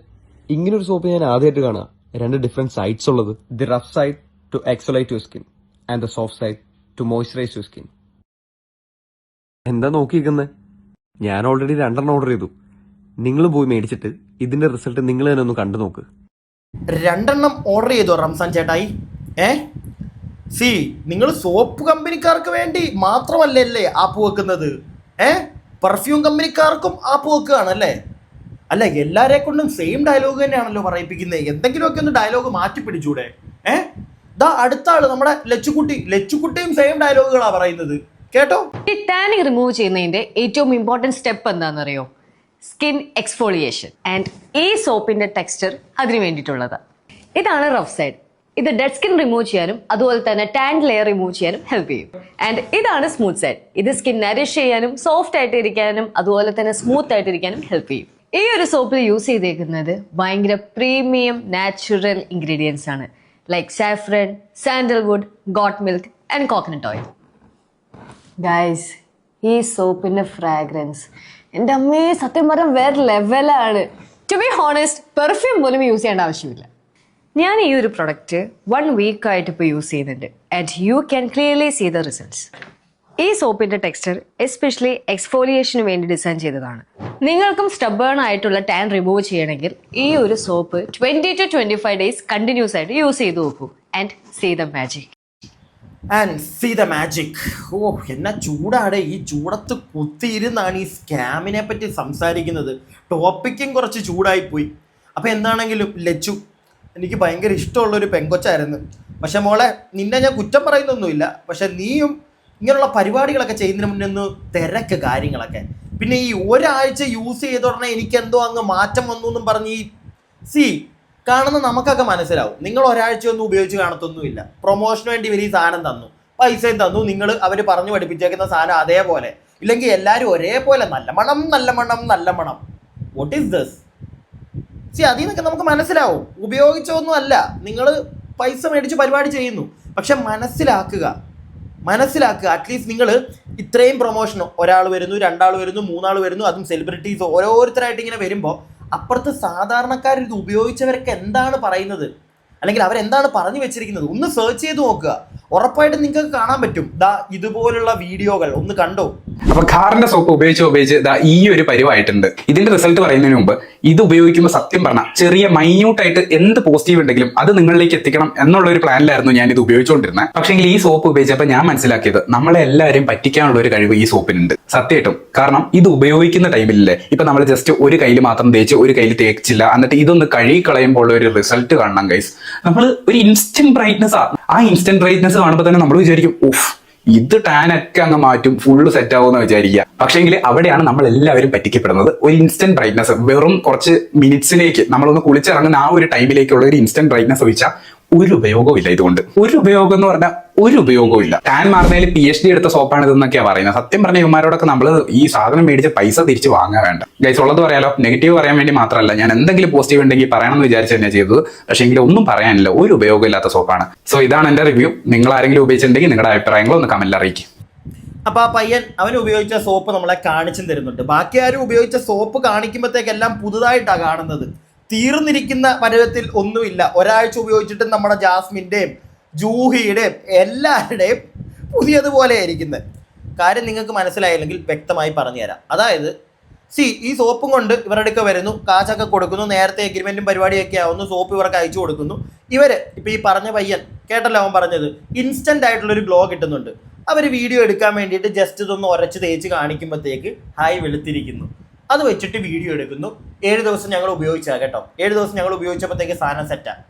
ഇങ്ങനൊരു സോപ്പ് ഞാൻ ആദ്യമായിട്ട് കാണാം. 2 ഡിഫറെന്റ് സൈഡ്സ് ഉള്ളത്. The rough side to exfoliate your skin and the soft side to moisturise your skin. എന്താ നോക്കിയിരിക്കുന്നത്? ഞാൻ ഓൾറെഡി 2 ഓർഡർ ചെയ്തു. നിങ്ങളും പോയി മേടിച്ചിട്ട് ഇതിന്റെ റിസൾട്ട് നിങ്ങൾ തന്നെ ഒന്ന് കണ്ടു നോക്ക്. 2 ഓർഡർ ചെയ്തോ റംസാൻ ചേട്ടായി? നിങ്ങൾ സോപ്പ് കമ്പനിക്കാർക്ക് വേണ്ടി മാത്രമല്ലേ ആപ്പ് വെക്കുന്നത്? പെർഫ്യൂം കമ്പനിക്കാർക്കും ആ പോക്കാണ് അല്ലേ? അല്ല, എല്ലാരെ കൊണ്ടും സെയിം ഡയലോഗ് തന്നെയാണല്ലോ പറയിപ്പിക്കുന്നത്. എന്തെങ്കിലുമൊക്കെ ഒന്ന് ഡയലോഗ് മാറ്റി പിടിച്ചൂടെ? ദാ അടുത്ത ആള് നമ്മുടെ ലച്ചുക്കുട്ടിയും സെയിം ഡയലോഗുകളാണ് പറയുന്നത്. കേട്ടോ? ഈ ടാനിങ് റിമൂവ് ചെയ്യുന്നതിന്റെ ഏറ്റവും ഇമ്പോർട്ടന്റ് സ്റ്റെപ്പ് എന്താണെന്നറിയോ? Skin exfoliation. ആൻഡ് ഈ സോപ്പിന്റെ ടെക്സ്ചർ അതിന് വേണ്ടിയിട്ടുള്ളത്. ഇതാണ് റഫ് സൈഡ്. ഇത് ഡെഡ് സ്കിൻ റിമൂവ് ചെയ്യാനും അതുപോലെ തന്നെ ടാൻ ലെയർ റിമൂവ് ചെയ്യാനും ഹെൽപ്പ് ചെയ്യും. ആൻഡ് ഇതാണ് സ്മൂത്ത് സൈഡ്. ഇത് സ്കിൻ നറിഷ് ചെയ്യാനും സോഫ്റ്റ് ആയിട്ട് ഇരിക്കാനും അതുപോലെ തന്നെ സ്മൂത്ത് ആയിട്ട് ഇരിക്കാനും ഹെൽപ്പ് ചെയ്യും. ഈ ഒരു സോപ്പിൽ യൂസ് ചെയ്തേക്കുന്നത് ഭയങ്കര പ്രീമിയം നാച്ചുറൽ ഇൻഗ്രീഡിയൻസ് ആണ്. Like saffron, sandalwood, got milk and coconut oil. Guys, ഈ സോപ്പിന്റെ ഫ്രാഗ്രൻസ് എൻ്റെ അമ്മയെ സത്യം പറഞ്ഞാൽ വേറെ ലെവലാണ്. ടു ബി ഹോണസ്റ്റ്, പെർഫ്യൂം പോലും യൂസ് ചെയ്യേണ്ട ആവശ്യമില്ല. ഞാൻ ഈ ഒരു പ്രൊഡക്റ്റ് 1 വീക്കായിട്ട് ഇപ്പോൾ യൂസ് ചെയ്യുന്നുണ്ട്. And you can clearly see the results. ഈ സോപ്പിന്റെ ടെക്സ്ചർ എസ്പെഷ്യലി എക്സ്ഫോലിയേഷന് വേണ്ടി ഡിസൈൻ ചെയ്തതാണ്. നിങ്ങൾക്കും സ്റ്റബേൺ ആയിട്ടുള്ള ടാൻ റിമൂവ് ചെയ്യണമെങ്കിൽ ഈ ഒരു സോപ്പ് 20 to 25 ഡേയ്സ് കണ്ടിന്യൂസ് ആയിട്ട് യൂസ് ചെയ്ത് നോക്കൂ. And see the magic. എന്നാ ചൂടാടെ. ഈ ചൂടത്ത് കുത്തിയിരുന്നാണ് ഈ സ്കാമിനെ പറ്റി സംസാരിക്കുന്നത്. ടോപ്പിക്കും കുറച്ച് ചൂടായിപ്പോയി. അപ്പം എന്താണെങ്കിലും ലച്ചു എനിക്ക് ഭയങ്കര ഇഷ്ടമുള്ളൊരു പെങ്കൊച്ചായിരുന്നു. പക്ഷെ മോളെ, നിന്നെ ഞാൻ കുറ്റം പറയുന്നൊന്നുമില്ല. പക്ഷെ നീയും ഇങ്ങനെയുള്ള പരിപാടികളൊക്കെ ചെയ്യുന്നതിന് മുന്നേ ഒന്ന് തിരക്ക് കാര്യങ്ങളൊക്കെ. പിന്നെ ഈ ഒരാഴ്ച യൂസ് ചെയ്ത ഉടനെ എനിക്കെന്തോ അങ്ങ് മാറ്റം വന്നു എന്നും പറഞ്ഞ് ഈ കാണുന്ന നമുക്കൊക്കെ മനസ്സിലാവും. നിങ്ങൾ ഒരാഴ്ച ഒന്നും ഉപയോഗിച്ച് കാണത്തൊന്നുമില്ല. പ്രൊമോഷന് വേണ്ടി ഇവർ ഈ സാധനം തന്നു, പൈസയും തന്നു. നിങ്ങൾ അവർ പറഞ്ഞു പഠിപ്പിച്ചേക്കുന്ന സാധനം അതേപോലെ, ഇല്ലെങ്കിൽ എല്ലാവരും ഒരേപോലെ നല്ല മണം. What is this? അതിൽ നിന്നൊക്കെ നമുക്ക് മനസ്സിലാവും. ഉപയോഗിച്ചൊന്നും അല്ല, നിങ്ങൾ പൈസ മേടിച്ച് പരിപാടി ചെയ്യുന്നു. പക്ഷെ മനസ്സിലാക്കുക. അറ്റ്ലീസ്റ്റ് നിങ്ങൾ ഇത്രയും പ്രൊമോഷൻ, ഒരാൾ വരുന്നു, 2 ആൾ വരുന്നു, 3 ആൾ വരുന്നു, അതും സെലിബ്രിറ്റീസ് ഓരോരുത്തരായിട്ട് ഇങ്ങനെ വരുമ്പോൾ അപ്പുറത്ത് സാധാരണക്കാർ ഇത് ഉപയോഗിച്ചവരൊക്കെ എന്താണ് പറയുന്നത്, അല്ലെങ്കിൽ അവരെന്താണ് പറഞ്ഞു വെച്ചിരിക്കുന്നത് ഒന്ന് സെർച്ച് ചെയ്ത് നോക്കുക. ഉറപ്പായിട്ടും നിങ്ങൾക്ക് കാണാൻ പറ്റും. ഇതുപോലുള്ള വീഡിയോകൾ ഒന്ന് കണ്ടോ. അപ്പൊ ഖാറിന്റെ സോപ്പ് ഉപയോഗിച്ച് ഈ ഒരു പരിവായിട്ടുണ്ട്. ഇതിന്റെ റിസൾട്ട് പറയുന്നതിന് മുമ്പ് ഇത് ഉപയോഗിക്കുമ്പോൾ സത്യം പറഞ്ഞാൽ ചെറിയ മൈന്യൂട്ടായിട്ട് എന്ത് പോസിറ്റീവ് ഉണ്ടെങ്കിലും അത് നിങ്ങളിലേക്ക് എത്തിക്കണം എന്നുള്ള ഒരു പ്ലാനിലായിരുന്നു ഞാൻ ഇത് ഉപയോഗിച്ചുകൊണ്ടിരുന്നത്. പക്ഷെങ്കിൽ ഈ സോപ്പ് ഉപയോഗിച്ചപ്പോൾ ഞാൻ മനസ്സിലാക്കിയത് നമ്മളെ എല്ലാവരെയും പറ്റിക്കാനുള്ള ഒരു കഴിവ് ഈ സോപ്പിനുണ്ട്. സത്യമായിട്ടും. കാരണം ഇത് ഉപയോഗിക്കുന്ന ടൈമിലല്ലേ, ഇപ്പൊ നമ്മൾ ജസ്റ്റ് ഒരു കയ്യിൽ മാത്രം തേച്ച് ഒരു കയ്യിൽ തേച്ചില്ല, എന്നിട്ട് ഇതൊന്ന് കഴുകി കളയുമ്പോൾ ഉള്ള ഒരു റിസൾട്ട് കാണണം ഗൈസ്. നമ്മൾ ഒരു ഇൻസ്റ്റന്റ് ബ്രൈറ്റ്നസ് ആ ഇൻസ്റ്റന്റ് ബ്രൈറ്റ്നസ് കാണുമ്പോൾ തന്നെ നമ്മൾ വിചാരിക്കും, ഓഫ് ഇത് ടാനൊക്കെ അങ്ങ് മാറ്റും, ഫുള്ള് സെറ്റ് ആവുമെന്ന് വിചാരിക്കുക. പക്ഷേങ്കിൽ അവിടെയാണ് നമ്മൾ എല്ലാവരും പറ്റിക്കപ്പെടുന്നത്. ഒരു ഇൻസ്റ്റന്റ് ബ്രൈറ്റ്നസ് വെറും കുറച്ച് മിനിറ്റ്സിലേക്ക് നമ്മളൊന്ന് കുളിച്ചിറങ്ങുന്ന ആ ഒരു ടൈമിലേക്കുള്ള ഒരു ഇൻസ്റ്റന്റ് ബ്രൈറ്റ്നസ് വെച്ചാൽ ഒരു ഉപയോഗവും ഇല്ല. ഇതുകൊണ്ട് ഒരു ഉപയോഗം എന്ന് പറഞ്ഞാൽ ഒരു ഉപയോഗവും ഇല്ല. ടാൻ മാറുന്നതിൽ PhD എടുത്ത സോപ്പാണ് ഇതെന്നൊക്കെയാ പറയുന്നത്. സത്യം പറഞ്ഞ ഇവന്മാരോടൊക്കെ നമ്മൾ ഈ സാധനം മേടിച്ച് പൈസ തിരിച്ച് വാങ്ങാൻ വേണ്ട ഗൈസ്. ഉള്ളത് പറയാലോ, നെഗറ്റീവ് പറയാൻ വേണ്ടി മാത്രമല്ല, ഞാൻ എന്തെങ്കിലും പോസിറ്റീവ് ഉണ്ടെങ്കിൽ പറയണമെന്ന് വിചാരിച്ചു തന്നെ ചെയ്തത്. പക്ഷേ എങ്കിലും ഒന്നും പറയാനില്ല, ഒരു ഉപയോഗം ഇല്ലാത്ത സോപ്പാണ്. സോ ഇതാണ് എന്റെ റിവ്യൂ. നിങ്ങൾ ആരെങ്കിലും ഉപയോഗിച്ചിട്ടുണ്ടെങ്കിൽ നിങ്ങളുടെ അഭിപ്രായങ്ങൾ ഒന്ന് കമന്റിൽ അറിയിക്കും. അപ്പൊ ആ പയ്യൻ അവൻ ഉപയോഗിച്ച സോപ്പ് നമ്മളെ കാണിച്ചും തരുന്നുണ്ട്. ബാക്കി ആരും ഉപയോഗിച്ച സോപ്പ് കാണിക്കുമ്പോഴത്തേക്കെല്ലാം പുതുതായിട്ടാണ് കാണുന്നത്. തീർന്നിരിക്കുന്ന പരുവത്തിൽ ഒന്നുമില്ല. ഒരാഴ്ച ഉപയോഗിച്ചിട്ട് നമ്മുടെ ജാസ്മിൻ്റെയും ജൂഹിയുടെയും എല്ലാവരുടെയും പുതിയതുപോലെ ഇരിക്കുന്നത്. കാര്യം നിങ്ങൾക്ക് മനസ്സിലായില്ലെങ്കിൽ വ്യക്തമായി പറഞ്ഞു തരാം. അതായത് ഈ സോപ്പും കൊണ്ട് ഇവരുടെ അടുക്ക വരുന്നു, കാശൊക്കെ കൊടുക്കുന്നു, നേരത്തെ എഗ്രിമെൻറ്റും പരിപാടിയൊക്കെ ആവുന്നു, സോപ്പ് ഇവർക്ക് അയച്ചു കൊടുക്കുന്നു. ഇവർ ഇപ്പോൾ ഈ പറഞ്ഞ പയ്യൻ കേട്ടല്ലോ അവൻ പറഞ്ഞത്, ഇൻസ്റ്റൻ്റ് ആയിട്ടുള്ളൊരു ഗ്ലോ കിട്ടുന്നുണ്ട്. അവർ വീഡിയോ എടുക്കാൻ വേണ്ടിയിട്ട് ജസ്റ്റ് ഇതൊന്ന് ഉരച്ച് തേച്ച് കാണിക്കുമ്പോഴത്തേക്ക് ഹായ് വെളുത്തിരിക്കുന്നു. അത് വെച്ചിട്ട് വീഡിയോ എടുക്കുന്നു. 7 ദിവസം ഞങ്ങൾ ഉപയോഗിച്ചാൽ കേട്ടോ, 7 ദിവസം ഞങ്ങൾ ഉപയോഗിച്ചപ്പോഴത്തേക്ക് സാധനം സെറ്റാണ്.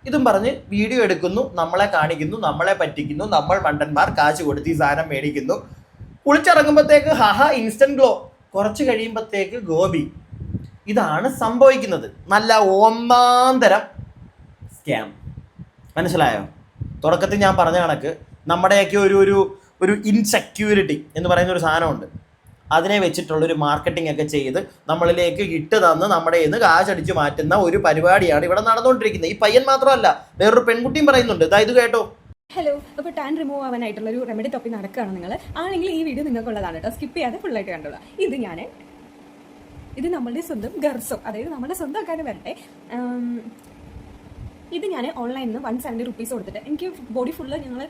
ഇതും പറഞ്ഞ് വീഡിയോ എടുക്കുന്നു, നമ്മളെ കാണിക്കുന്നു, നമ്മളെ പറ്റിക്കുന്നു, നമ്മൾ മണ്ടന്മാർ കാശ് കൊടുത്ത് ഈ സാധനം മേടിക്കുന്നു. കുളിച്ചിറങ്ങുമ്പോഴത്തേക്ക് ഇൻസ്റ്റന്റ് ഗ്ലോ, കുറച്ച് കഴിയുമ്പോഴത്തേക്ക് ഗോപി. ഇതാണ് സംഭവിക്കുന്നത്. നല്ല ഒന്നാം തരം സ്കാം. മനസ്സിലായോ? തുടക്കത്തിൽ ഞാൻ പറഞ്ഞ കണക്ക് നമ്മുടെയൊക്കെ ഒരു ഇൻസെക്യൂരിറ്റി എന്ന് പറയുന്ന ഒരു സാധനമുണ്ട്. അതിനെ വെച്ചിട്ടുള്ളൊരു മാർക്കറ്റിംഗ് ഒക്കെ ചെയ്ത് നമ്മളിലേക്ക് ഇട്ട് തന്ന് നമ്മുടെ ഇന്ന് കാശടിച്ച് മാറ്റുന്ന ഒരു പരിപാടിയാണ് ഇവിടെ നടന്നുകൊണ്ടിരിക്കുന്നത്. ഈ പയ്യൻ മാത്രമല്ല, വേറൊരു പെൺകുട്ടിയും പറയുന്നുണ്ട്. ഇത് കേട്ടോ. ഹലോ, അപ്പോൾ ടാൻ റിമൂവ് ആവാനായിട്ടുള്ള ഒരു റെമഡി ടോപ്പിക് നടക്കുകയാണ് നിങ്ങൾ ആണെങ്കിൽ ഈ വീഡിയോ നിങ്ങൾക്കുള്ളതാണ് കേട്ടോ. സ്കിപ്പ് ചെയ്യാതെ ഫുള്ളായിട്ട് കണ്ടോളാം. ഇത് നമ്മളുടെ സ്വന്തം ഗർസോ, അതായത് നമ്മുടെ സ്വന്തം ആക്കാനും വരട്ടെ. ഇത് ഞാൻ ഓൺലൈനിൽ നിന്ന് 170 rupees കൊടുത്തിട്ട് എനിക്ക് ബോഡി ഫുള്ള് ഞങ്ങൾ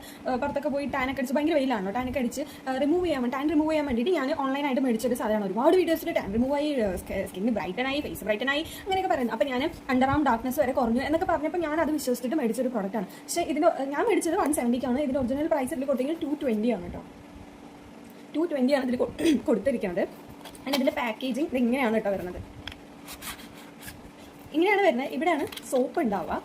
പുറത്തൊക്കെ പോയി ടാനൊക്കെ അടിച്ച് ഭയങ്കര വെയിലാണോ, ടാനൊക്കെ അടിച്ച് ടാൻ റിമൂവ് ചെയ്യാൻ വേണ്ടിയിട്ട് ഞാൻ ഓൺലൈനായിട്ട് മേടിച്ചൊരു സാധനമാണ്. ഒരുപാട് വീഡിയോസിൽ ടാൻ റിമൂവ് ആയി, സ്കിന്ന് ബ്രൈറ്റനായി, ഫേസ് ബ്രൈറ്റനായി അങ്ങനെയൊക്കെ പറയുന്നത്. അപ്പോൾ ഞാൻ അണ്ടർ ആം ഡാർക്ക്നെസ് വരെ കുറഞ്ഞു എന്നൊക്കെ പറഞ്ഞപ്പോൾ ഞാൻ അത് വിശ്വസിച്ചിട്ട് മേടിച്ചൊരു പ്രോഡക്റ്റാണ്. പക്ഷേ ഞാൻ മേടിച്ചത് 170 ഇതിൻ്റെ ഒറിജിനൽ പ്രൈസ് ഇതിൽ കൊടുത്തെങ്കിൽ 220 ആണ് കേട്ടോ. 220 ഇതിൽ കൊടുത്തിരിക്കുന്നത്. ആൻഡ് ഇതിൻ്റെ പാക്കേജിങ് ഇത് ഇങ്ങനെയാണ് കേട്ടോ വരുന്നത്. ഇങ്ങനെയാണ് വരുന്നത്. ഇവിടെയാണ് സോപ്പ് ഉണ്ടാവുക.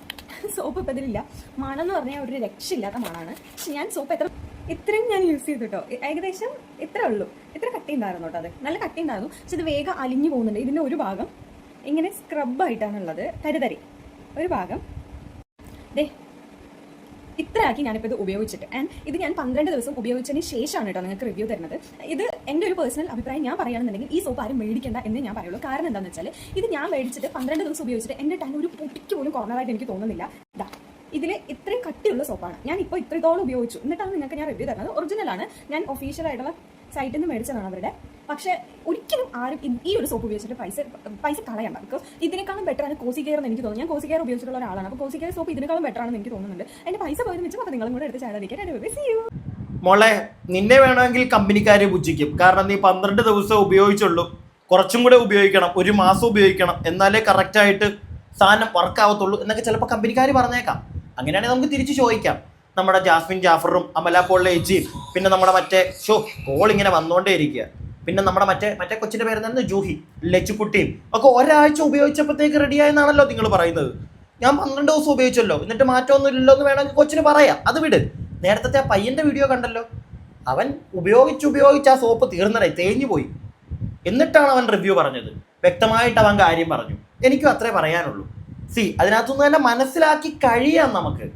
സോപ്പ് ഇപ്പം ഇതിലില്ല. മണം എന്ന് പറഞ്ഞാൽ ഒരു രക്ഷയില്ലാത്ത മണമാണ്. പക്ഷെ ഞാൻ സോപ്പ് ഇത്രയും ഞാൻ യൂസ് ചെയ്തു കേട്ടോ. ഏകദേശം ഇത്രേ ഉള്ളൂ. ഇത്ര കട്ടി ഉണ്ടായിരുന്നു കേട്ടോ. അത് നല്ല കട്ടി ഉണ്ടായിരുന്നു. പക്ഷെ ഇത് വേഗം അലിഞ്ഞു പോകുന്നുണ്ട്. ഇതിൻ്റെ ഒരു ഭാഗം ഇങ്ങനെ സ്ക്രബായിട്ടാണുള്ളത്, തരി ഒരു ഭാഗം ദേ ഇത്രയാക്കി ഞാനിപ്പോൾ ഇത് ഉപയോഗിച്ചിട്ട്. ആൻഡ് ഇത് ഞാൻ 12 ദിവസം ഉപയോഗിച്ചതിന് ശേഷമാണ് കേട്ടോ നിങ്ങൾക്ക് റിവ്യൂ തരുന്നത്. ഇത് എൻ്റെ ഒരു പേഴ്സണൽ അഭിപ്രായം ഞാൻ പറയുകയാണെന്നുണ്ടെങ്കിൽ ഈ സോപ്പ് ആരും മേടിക്കേണ്ട എന്ന് ഞാൻ പറയുള്ളൂ. കാരണം എന്താണെന്ന് വെച്ചാൽ ഇത് ഞാൻ മേടിച്ചിട്ട് 12 ദിവസം ഉപയോഗിച്ചിട്ട് എൻ്റെ ടാൻ ഒരു പൊട്ടിക്ക് പോലും കോർണറായിട്ട് എനിക്ക് തോന്നുന്നില്ല. ഇതിൽ ഇത്രയും കട്ടിയുള്ള സോപ്പാണ്. ഞാൻ ഇപ്പോൾ ഇത്രത്തോളം ഉപയോഗിച്ചു, എന്നിട്ടാണ് നിങ്ങൾക്ക് ഞാൻ റിവ്യൂ തരുന്നത്. ഒറിജിനലാണ്, ഞാൻ ഒഫീഷ്യലായിട്ടുള്ള സൈറ്റിൽ നിന്ന് മേടിച്ചതാണ് അവരുടെ. പക്ഷേ ഒരിക്കലും ആരും ഈ ഒരു സോപ്പ് ഉപയോഗിച്ചിട്ട് പൈസ കളയണ്ട. ബിക്കോസ് ഇതിനേക്കാളും ബെറ്റർ ആണ് കോസി കെയർ എന്ന് എനിക്ക് തോന്നുന്നു. ഞാൻ കോസി കെയർ ഉപയോഗിച്ചിട്ടുള്ള ഒരാളാണ്. അപ്പോൾ കോസി കെയർ സോപ്പ് ഇതിനേക്കാളും ബെറ്റർ ആണെന്ന് എനിക്ക് തോന്നുന്നുണ്ട്. അതിൻ്റെ പൈസ പോയതിന് വെച്ചാൽ അപ്പോൾ നിങ്ങളും കൂടെ എടുത്ത് ചാടാതിരിക്കാൻ. മോളെ, നിന്നെ വേണമെങ്കിൽ കമ്പനിക്കാരെ പുച്ഛിക്കും. കാരണം നീ 12 ദിവസം ഉപയോഗിച്ചുള്ളൂ. കുറച്ചും കൂടെ ഉപയോഗിക്കണം, 1 മാസം ഉപയോഗിക്കണം, എന്നാലേ കറക്റ്റായിട്ട് സാധനം വർക്കാവത്തുള്ളൂ എന്നൊക്കെ ചിലപ്പോൾ കമ്പനിക്കാർ പറഞ്ഞേക്കാം. അങ്ങനെയാണെങ്കിൽ നമുക്ക് തിരിച്ച് ചോദിക്കാം. നമ്മുടെ ജാസ്മിൻ ജാഫറും അമല പോളിലെ ഏച്ചിയും പിന്നെ നമ്മുടെ മറ്റേ കോൾ ഇങ്ങനെ വന്നുകൊണ്ടേ ഇരിക്കുക. പിന്നെ നമ്മുടെ മറ്റേ കൊച്ചിൻ്റെ പേരെന്തായിരുന്നു, ജൂഹി, ലച്ചുക്കുട്ടിയും ഒക്കെ ഒരാഴ്ച ഉപയോഗിച്ചപ്പോഴത്തേക്ക് റെഡിയായെന്നാണല്ലോ നിങ്ങൾ പറയുന്നത്. ഞാൻ 12 ദിവസം ഉപയോഗിച്ചല്ലോ, എന്നിട്ട് മാറ്റമൊന്നും ഇല്ലല്ലോ എന്ന് വേണമെങ്കിൽ കൊച്ചിന് പറയാം. അത് വിട്. നേരത്തെ ആ പയ്യൻ്റെ വീഡിയോ കണ്ടല്ലോ, അവൻ ഉപയോഗിച്ച് ആ സോപ്പ് തേഞ്ഞു പോയി. എന്നിട്ടാണ് അവൻ റിവ്യൂ പറഞ്ഞത്. വ്യക്തമായിട്ട് അവൻ കാര്യം പറഞ്ഞു. എനിക്കും അത്രേ പറയാനുള്ളൂ. അതിനകത്തുനിന്ന് തന്നെ മനസ്സിലാക്കി കഴിയാം നമുക്ക്.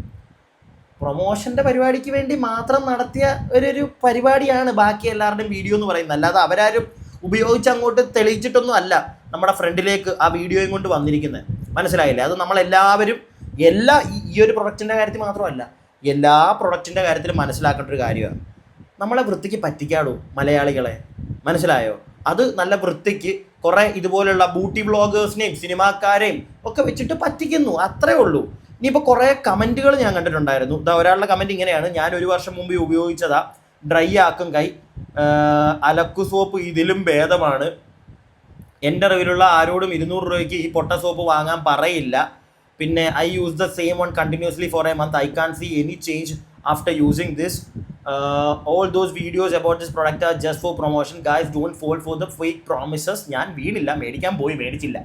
പ്രൊമോഷൻ്റെ പരിപാടിക്ക് വേണ്ടി മാത്രം നടത്തിയ ഒരു പരിപാടിയാണ് ബാക്കി എല്ലാവരുടെയും വീഡിയോ എന്ന് പറയുന്നത്. അല്ലാതെ അവരാരും ഉപയോഗിച്ച് അങ്ങോട്ട് തെളിയിച്ചിട്ടൊന്നും അല്ല നമ്മുടെ ഫ്രണ്ടിലേക്ക് ആ വീഡിയോയും കൊണ്ട് വന്നിരിക്കുന്നത്. മനസ്സിലായില്ലേ? അത് നമ്മളെല്ലാവരും ഈ ഒരു പ്രൊഡക്റ്റിൻ്റെ കാര്യത്തിൽ മാത്രമല്ല, എല്ലാ പ്രൊഡക്റ്റിൻ്റെ കാര്യത്തിലും മനസ്സിലാക്കേണ്ട ഒരു കാര്യമാണ്. നമ്മളെ വൃത്തിക്ക് പറ്റിക്കാടൂ മലയാളികളെ, മനസ്സിലായോ? അത് നല്ല വൃത്തിക്ക് കുറേ ഇതുപോലുള്ള ബ്യൂട്ടി വ്ളോഗേഴ്സിനെയും സിനിമാക്കാരെയും ഒക്കെ വെച്ചിട്ട് പറ്റിക്കുന്നു, അത്രേ ഉള്ളൂ. ഇനിയിപ്പോൾ കുറേ കമൻറ്റുകൾ ഞാൻ കണ്ടിട്ടുണ്ടായിരുന്നു. ഒരാളുടെ കമൻറ്റ് ഇങ്ങനെയാണ്: ഞാൻ 1 വർഷം മുമ്പ് ഉപയോഗിച്ചതാ, ഡ്രൈ ആക്കും കൈ, അലക്കു സോപ്പ് ഇതിലും ഭേദമാണ്. എൻ്റെ അറിവിലുള്ള ആരോടും 200 രൂപയ്ക്ക് ഈ പൊട്ട സോപ്പ് വാങ്ങാൻ പറയില്ല. പിന്നെ I use the same one continuously for a month. I can see any change after using this. All those videos about this product are just for promotion. Guys, don't fall for the fake promises. ഞാൻ വീണില്ല, മേടിച്ചില്ല.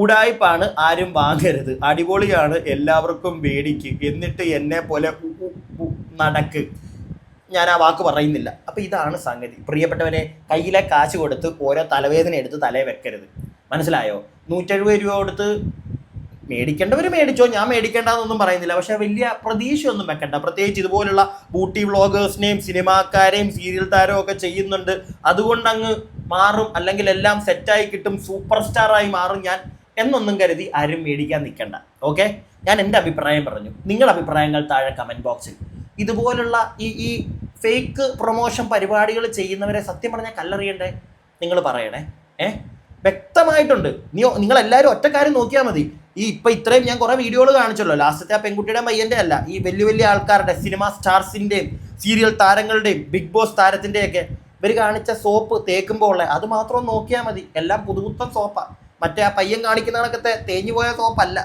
ഉടായ്പാണ്, ആരും വാങ്ങരുത്. അടിപൊളിയാണ്, എല്ലാവർക്കും മേടിക്ക്, എന്നിട്ട് എന്നെ പോലെ നടക്ക്. ഞാൻ ആ വാക്ക് പറയുന്നില്ല. അപ്പോൾ ഇതാണ് സംഗതി. പ്രിയപ്പെട്ടവരെ, കയ്യിലെ കാശ് കൊടുത്ത് ഓരോ തലവേദന എടുത്ത് തലയിൽ വെക്കരുത്. മനസ്സിലായോ? 170 രൂപ കൊടുത്ത് മേടിക്കേണ്ടവർ മേടിച്ചോ, ഞാൻ മേടിക്കേണ്ടെന്നൊന്നും പറയുന്നില്ല. പക്ഷേ വലിയ പ്രതീക്ഷയൊന്നും വെക്കണ്ട. പ്രത്യേകിച്ച് ഇതുപോലുള്ള ബ്യൂട്ടി വ്ളോഗേഴ്സിനെയും സിനിമാക്കാരെയും സീരിയൽ താരവും ഒക്കെ ചെയ്യുന്നുണ്ട്, അതുകൊണ്ട് അങ്ങ് മാറും, അല്ലെങ്കിൽ എല്ലാം സെറ്റായി കിട്ടും, സൂപ്പർ സ്റ്റാറായി മാറും ഞാൻ എന്നൊന്നും കരുതി ആരും മേടിക്കാൻ നിൽക്കണ്ട. ഓക്കെ, ഞാൻ എൻ്റെ അഭിപ്രായം പറഞ്ഞു. നിങ്ങളുടെ അഭിപ്രായങ്ങൾ താഴെ കമൻറ്റ് ബോക്സിൽ. ഇതുപോലുള്ള ഈ ഫേക്ക് പ്രൊമോഷൻ പരിപാടികൾ ചെയ്യുന്നവരെ സത്യം പറഞ്ഞാൽ കല്ലെറിയണ്ടേ നിങ്ങൾ പറയണേ. വ്യക്തമായിട്ടുണ്ട്. നിങ്ങളെല്ലാവരും ഒറ്റ കാര്യം നോക്കിയാൽ മതി. ഇപ്പം ഇത്രയും ഞാൻ കുറേ വീഡിയോകൾ കാണിച്ചല്ലോ. ലാസ്റ്റത്തെ ആ പെൺകുട്ടിയുടെ പയ്യൻ്റെ അല്ല, ഈ വലിയ ആൾക്കാരുടെ, സിനിമ സ്റ്റാർസിൻ്റെയും സീരിയൽ താരങ്ങളുടെയും ബിഗ് ബോസ് താരത്തിൻ്റെയൊക്കെ ഇവർ കാണിച്ച സോപ്പ് തേക്കുമ്പോൾ ഉള്ളത് അത് മാത്രം നോക്കിയാൽ മതി. എല്ലാം പുതുപുത്തൻ സോപ്പാണ്. മറ്റേ ആ പയ്യൻ കാണിക്കുന്ന കണക്കത്തെ തേഞ്ഞു പോയ സോപ്പല്ല.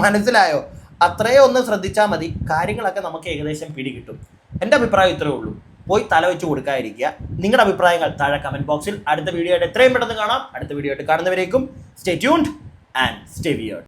മനസ്സിലായോ? അത്രയും ഒന്ന് ശ്രദ്ധിച്ചാൽ മതി, കാര്യങ്ങളൊക്കെ നമുക്ക് ഏകദേശം പിടികിട്ടും. എൻ്റെ അഭിപ്രായം ഇത്രയേ ഉള്ളൂ. പോയി തല വെച്ച് കൊടുക്കാതിരിക്കുക. നിങ്ങളുടെ അഭിപ്രായങ്ങൾ താഴെ കമൻറ്റ് ബോക്സിൽ. അടുത്ത വീഡിയോ ആയിട്ട് എത്രയും പെട്ടെന്ന് കാണാം. അടുത്ത വീഡിയോ ആയിട്ട് കാണുന്നവരേക്കും stay tuned and stay weird.